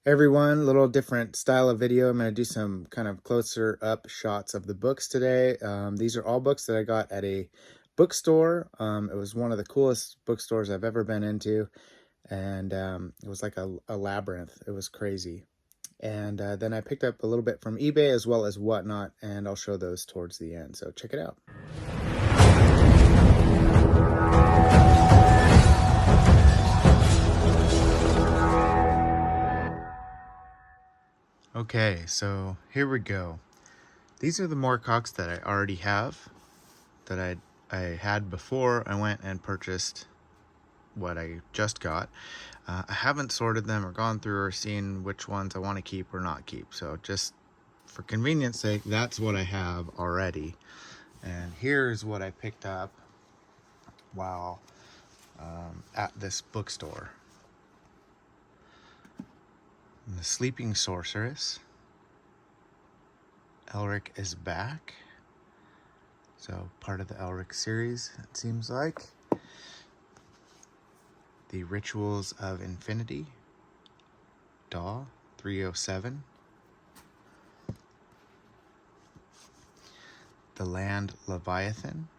Everyone, little different style of video. I'm going to do some kind of closer up shots of the books today. These are all books that I got at a bookstore. It was one of the coolest bookstores I've ever been into, and it was like a labyrinth. It was crazy. And then I picked up a little bit from eBay as well as Whatnot, and I'll show those towards the end. So check it out. Okay, so here we go. These are the Moorcocks that I already have, that I had before I went and purchased what I just got. I haven't sorted them or gone through or seen which ones I want to keep or not keep. So just for convenience sake, that's what I have already. And here's what I picked up while at this bookstore. The Sleeping Sorceress. Elric is back. So part of the Elric series, it seems like. The Rituals of Infinity. Daw 307. The Land Leviathan.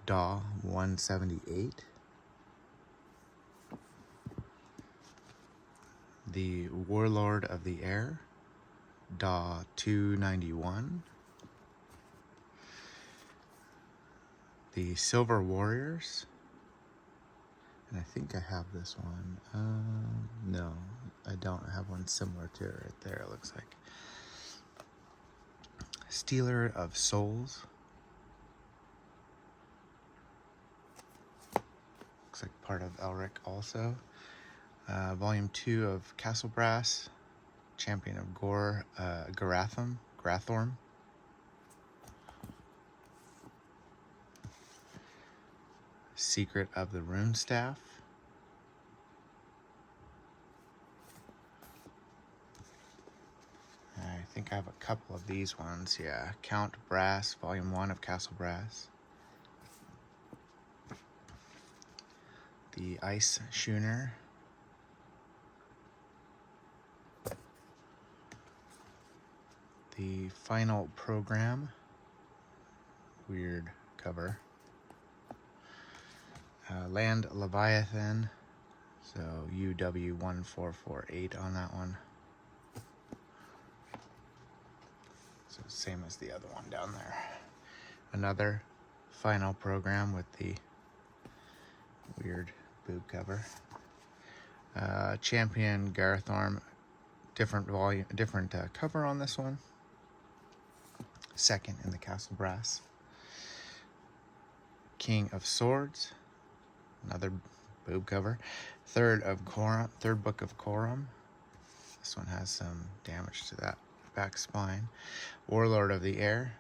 Daw 178. The Warlord of the Air. Daw 291. The Silver Warriors. And I think I have this one. No, I don't have one similar to it right there, it looks like. Stealer of Souls. Looks like part of Elric also. Volume 2 of Castle Brass. Champion of Gore, Grathorm. Secret of the Rune Staff. I think I have a couple of these ones, yeah. Count Brass, Volume 1 of Castle Brass. The Ice Schooner. The Final Program. Weird cover. Land Leviathan. So UW1448 on that one. So same as the other one down there. Another Final Program with the weird boob cover. Champion Garthorm. Different volume, different cover on this one. Second in the Castle Brass. King of Swords, another boob cover. Third Book of Corum. This one has some damage to that back spine. Warlord of the Air.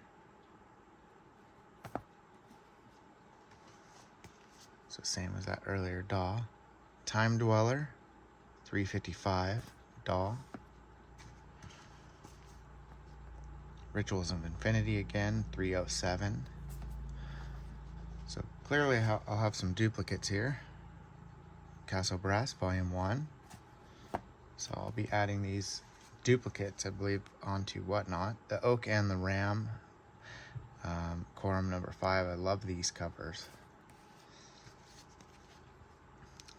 So same as that earlier Daw. Time Dweller, 355, Daw. Rituals of Infinity again, 307. So clearly I'll have some duplicates here. Castle Brass, Volume 1. So I'll be adding these duplicates, I believe, onto Whatnot. The Oak and the Ram, Corum number 5. I love these covers.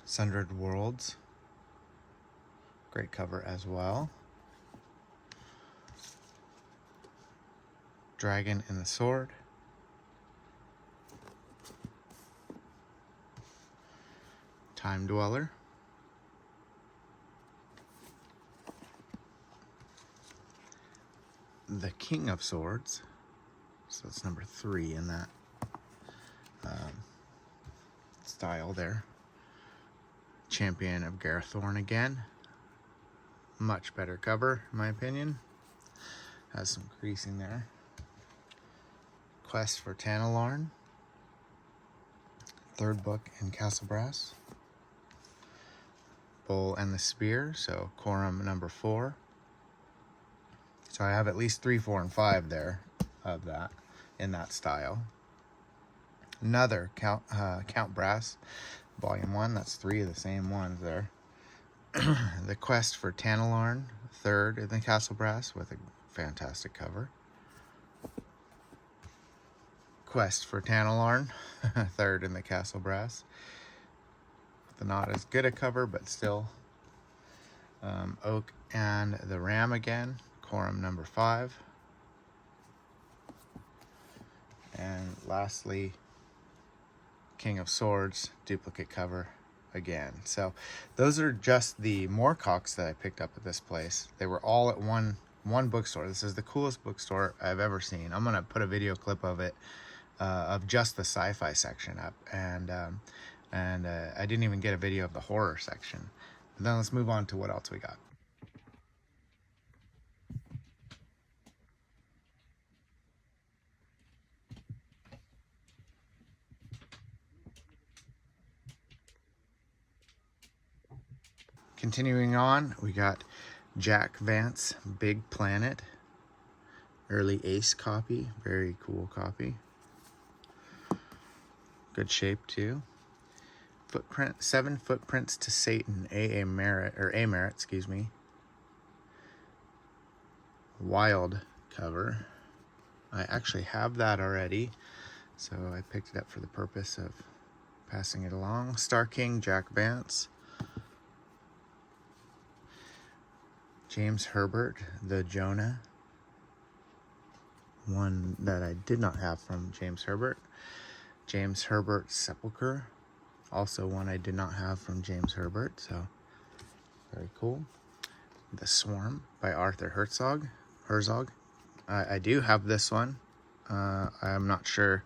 Sundered Worlds. Great cover as well. Dragon and the Sword. Time Dweller. The King of Swords. So it's number 3 in that style there. Champion of Garthorn again. Much better cover, in my opinion. Has some creasing there. Quest for Tanalarn. Third book in Castle Brass. Bull and the Spear, so Corum number 4. So I have at least 3, 4, and 5 there of that, in that style. Another Count Brass, Volume 1, that's 3 of the same ones there. The Quest for Tantalarn, third in the Castle Brass with a fantastic cover. Quest for Tantalarn, third in the Castle Brass. The not as good a cover, but still. Oak and the Ram again, Quorum number 5. And lastly, King of Swords, duplicate cover again. So those are just the Moorcocks that I picked up at this place. They were all at one bookstore. This is the coolest bookstore I've ever seen. I'm gonna put a video clip of it, of just the sci-fi section up, and I didn't even get a video of the horror section. But then let's move on to what else we got. Continuing on, we got Jack Vance, Big Planet, early Ace copy, very cool copy. Good shape too. Footprint, 7 Footprints to Satan, A. Merritt, excuse me. Wild cover. I actually have that already, so I picked it up for the purpose of passing it along. Star King, Jack Vance. James Herbert, The Jonah. One that I did not have from James Herbert. James Herbert, Sepulchre. Also one I did not have from James Herbert, so very cool. The Swarm by Arthur Herzog. I do have this one. I'm not sure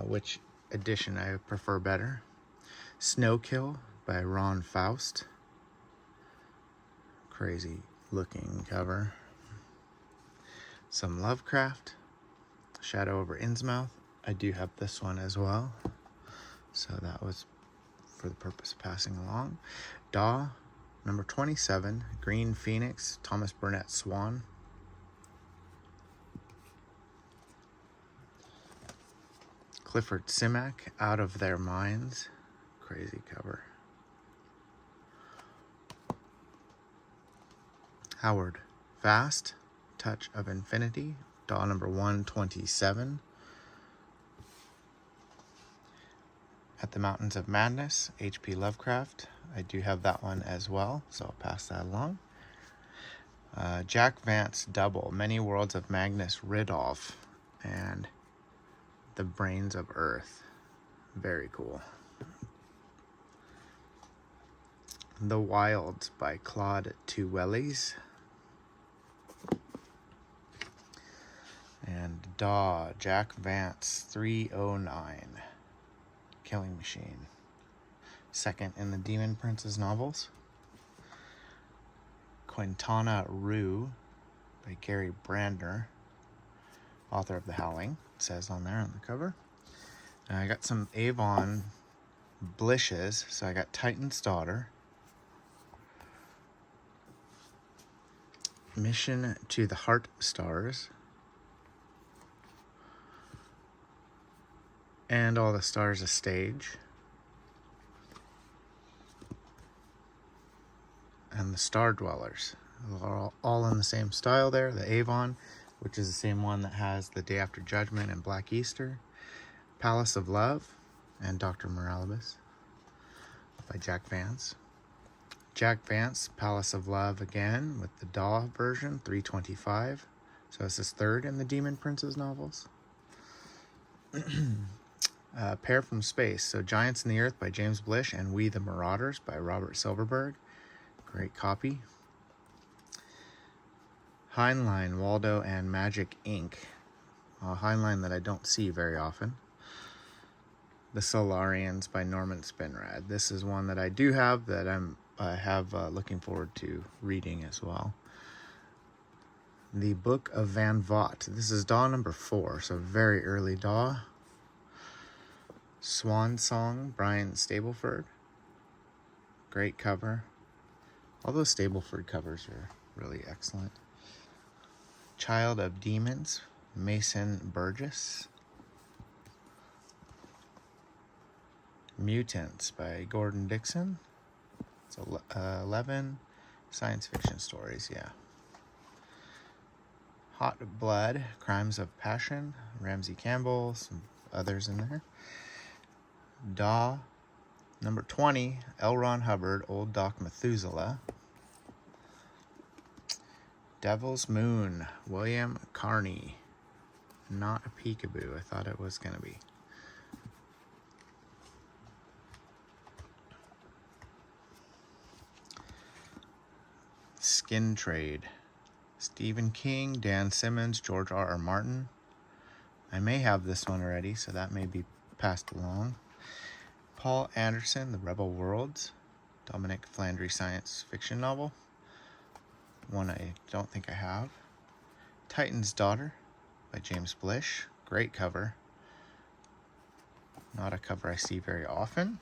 which edition I prefer better. Snowkill by Ron Faust. Crazy looking cover. Some Lovecraft. Shadow over Innsmouth. I do have this one as well, so that was for the purpose of passing along. Daw, number 27, Green Phoenix, Thomas Burnett Swan. Clifford Simak, Out of Their Minds. Crazy cover. Howard Fast, Touch of Infinity, Daw number 127. At the Mountains of Madness, H.P. Lovecraft. I do have that one as well, so I'll pass that along. Jack Vance Double, Many Worlds of Magnus Ridolph, and The Brains of Earth. Very cool. The Wilds by Claude Tuwelis. And Daw, Jack Vance 309. Killing Machine. Second in the Demon Prince's novels. Quintana Roo by Gary Brandner, author of The Howling, it says on there on the cover. And I got some Avon Blishes, so I got Titan's Daughter, Mission to the Heart Stars, and All the Stars a Stage, and The Star Dwellers. All in the same style there. The Avon, which is the same one that has The Day After Judgment and Black Easter. Palace of Love and Dr. Moralibus by Jack Vance. Jack Vance, Palace of Love again with the Daw version, 325. So this is third in the Demon Prince's novels. Pair from Space, so Giants in the Earth by James Blish and We the Marauders by Robert Silverberg. Great copy. Heinlein, Waldo and Magic Inc. A Heinlein that I don't see very often. The Solarians by Norman Spinrad. This is one that I do have that I have looking forward to reading as well. The Book of Van Vogt. This is Daw number 4, so very early Daw. Swan Song, Brian Stableford. Great cover. All those Stableford covers are really excellent. Child of Demons, Mason Burgess. Mutants by Gordon Dixon. So 11 science fiction stories, yeah. Hot Blood, Crimes of Passion, Ramsey Campbell, some others in there. Daw, number 20, L. Ron Hubbard, Old Doc Methuselah. Devil's Moon, William Carney. Not a peekaboo. I thought it was going to be. Skin Trade, Stephen King, Dan Simmons, George R.R. Martin. I may have this one already, so that may be passed along. Paul Anderson, The Rebel Worlds, Dominic Flandry science fiction novel. One I don't think I have. Titan's Daughter by James Blish. Great cover. Not a cover I see very often.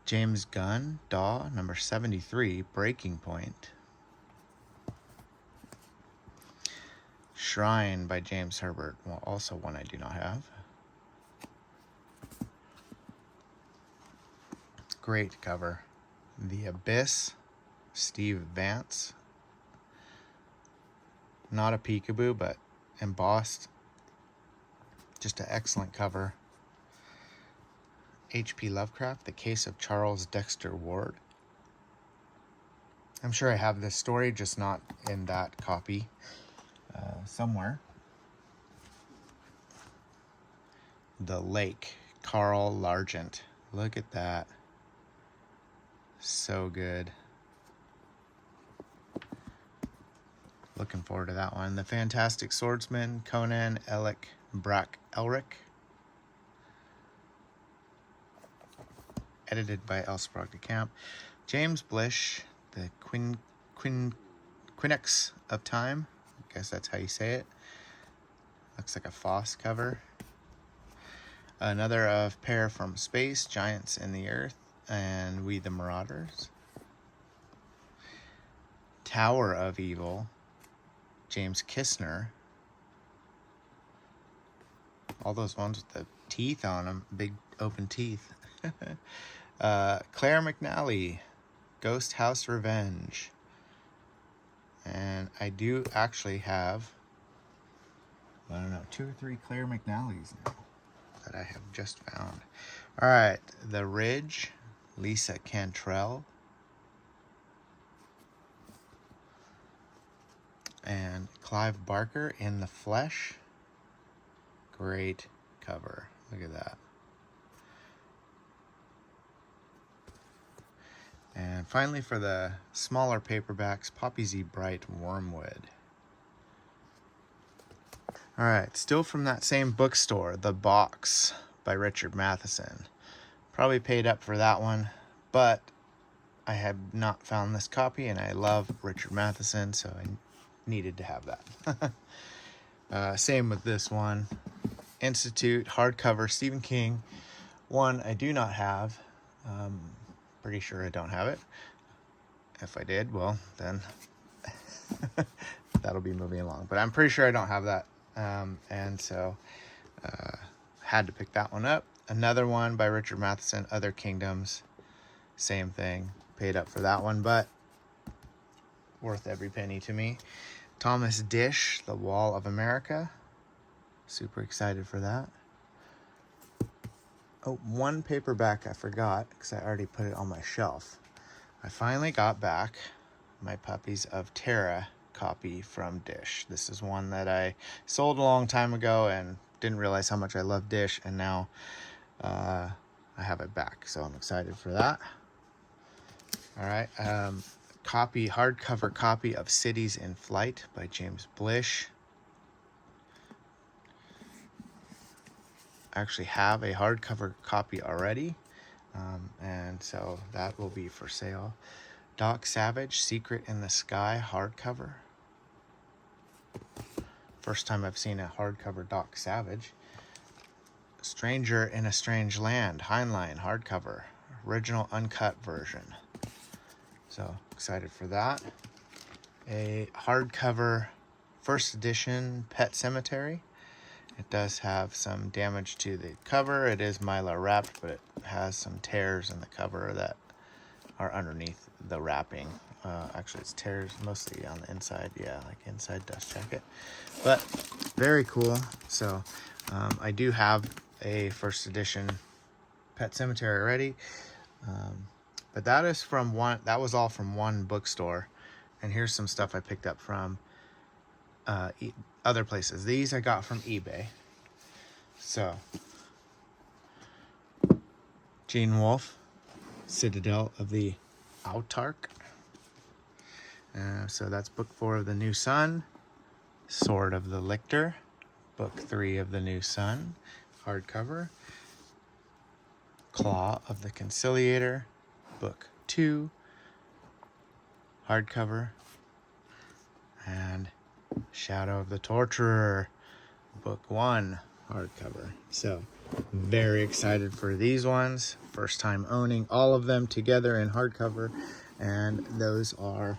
James Gunn, Daw, number 73, Breaking Point. Shrine by James Herbert, well, also one I do not have. Great cover. The Abyss, Steve Vance. Not a peekaboo, but embossed. Just an excellent cover. H.P. Lovecraft, The Case of Charles Dexter Ward. I'm sure I have this story, just not in that copy somewhere. The Lake, Carl Largent. Look at that. So good. Looking forward to that one. The Fantastic Swordsman, Conan Ellick Brack Elric. Edited by L. Sprague de Camp. James Blish, The Quinnex of Time. I guess that's how you say it. Looks like a Foss cover. Another of Pair from Space, Giants in the Earth, and We the Marauders. Tower of Evil, James Kistner. All those ones with the teeth on them, big open teeth. Claire McNally, Ghost House Revenge. And I do actually have, I don't know, 2 or 3 Claire McNallys now that I have just found. All right, The Ridge, Lisa Cantrell. And Clive Barker, In the Flesh. Great cover. Look at that. And finally, for the smaller paperbacks, Poppy Z. Bright, Wormwood. All right, still from that same bookstore, The Box by Richard Matheson. Probably paid up for that one, but I had not found this copy, and I love Richard Matheson, so I needed to have that. Same with this one. Institute, hardcover, Stephen King. One I do not have. Pretty sure I don't have it. If I did, well, then that'll be moving along. But I'm pretty sure I don't have that. And so had to pick that one up. Another one by Richard Matheson, Other Kingdoms. Same thing. Paid up for that one, but worth every penny to me. Thomas Dish, The Wall of America. Super excited for that. Oh, one paperback I forgot because I already put it on my shelf. I finally got back my Puppies of Terra copy from Dish. This is one that I sold a long time ago and didn't realize how much I love Dish, and now I have it back, so I'm excited for that. All right, hardcover copy of Cities in Flight by James Blish. I actually have a hardcover copy already, and so that will be for sale. Doc Savage, Secret in the Sky, hardcover. First time I've seen a hardcover Doc Savage. Stranger in a Strange Land, Heinlein, hardcover. Original uncut version. So excited for that. A hardcover first edition Pet Cemetery. It does have some damage to the cover. It is Mylar wrapped, but it has some tears in the cover that are underneath the wrapping. Actually, it's tears mostly on the inside. Yeah, like inside dust jacket. But very cool. So I do have a first edition Pet Cemetery already. But that is from one. That was all from one bookstore. And here's some stuff I picked up from other places. These I got from eBay. So Gene Wolfe, Citadel of the Autarch. So that's book 4 of the New Sun. Sword of the Lictor, book 3 of the New Sun, hardcover. Claw of the Conciliator, book 2, hardcover. And Shadow of the Torturer, book 1, hardcover. So very excited for these ones. First time owning all of them together in hardcover, and those are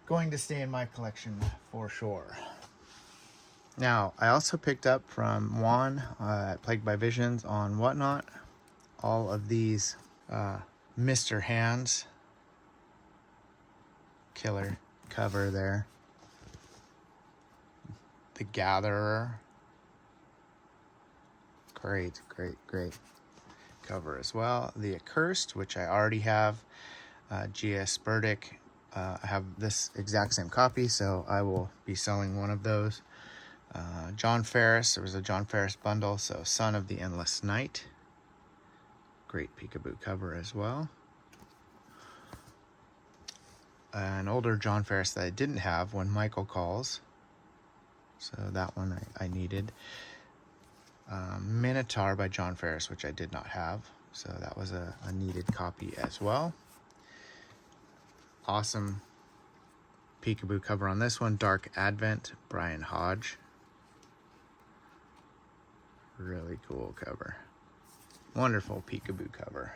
going to stay in my collection for sure. Now, I also picked up from Juan at Plagued by Visions on Whatnot all of these Mr. Hands killer cover there. The Gatherer. Great cover as well. The Accursed, which I already have. G.S. Burdick. I have this exact same copy, so I will be selling one of those. John Ferris. There was a John Ferris bundle, so Son of the Endless Night. Great peekaboo cover as well. An older John Ferris that I didn't have, When Michael Calls. So that one I needed. Minotaur by John Ferris, which I did not have. So that was a needed copy as well. Awesome peekaboo cover on this one. Dark Advent, Brian Hodge. Really cool cover. Wonderful peekaboo cover.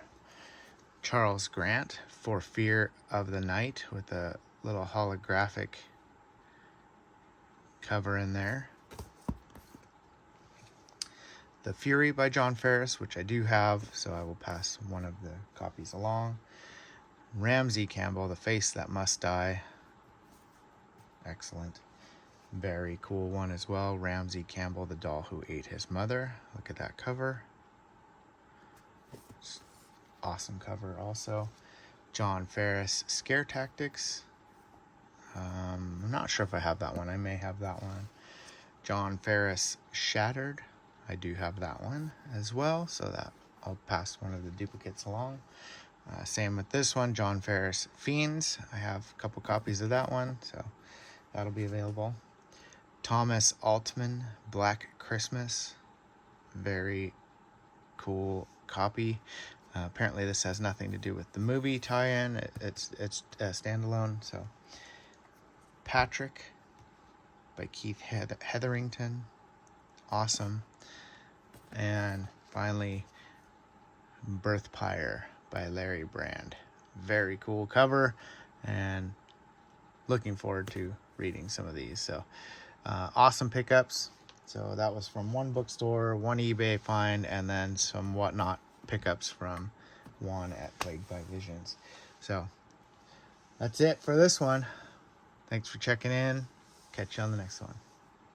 Charles Grant, For Fear of the Night, with a little holographic cover in there. The Fury by John Ferris, which I do have, so I will pass one of the copies along. Ramsey Campbell, The Face That Must Die. Excellent. Very cool one as well. Ramsey Campbell, The Doll Who Ate His Mother. Look at that cover. Awesome cover also. John Ferris, Scare Tactics. I'm not sure if I have that one. I may have that one. John Ferris, Shattered. I do have that one as well, so that I'll pass one of the duplicates along. Same with this one, John Ferris, Fiends. I have a couple copies of that one, so that'll be available. Thomas Altman, Black Christmas. Very cool copy. Apparently this has nothing to do with the movie tie-in. It's a standalone. So Patrick by Keith Hetherington. Awesome. And finally Birth Pyre by Larry Brand. Very cool cover, and looking forward to reading some of these. So awesome pickups. So that was from one bookstore, one eBay find, and then some Whatnot pickups from Juan at Plagued by Visions. So that's it for this one. Thanks for checking in. Catch you on the next one.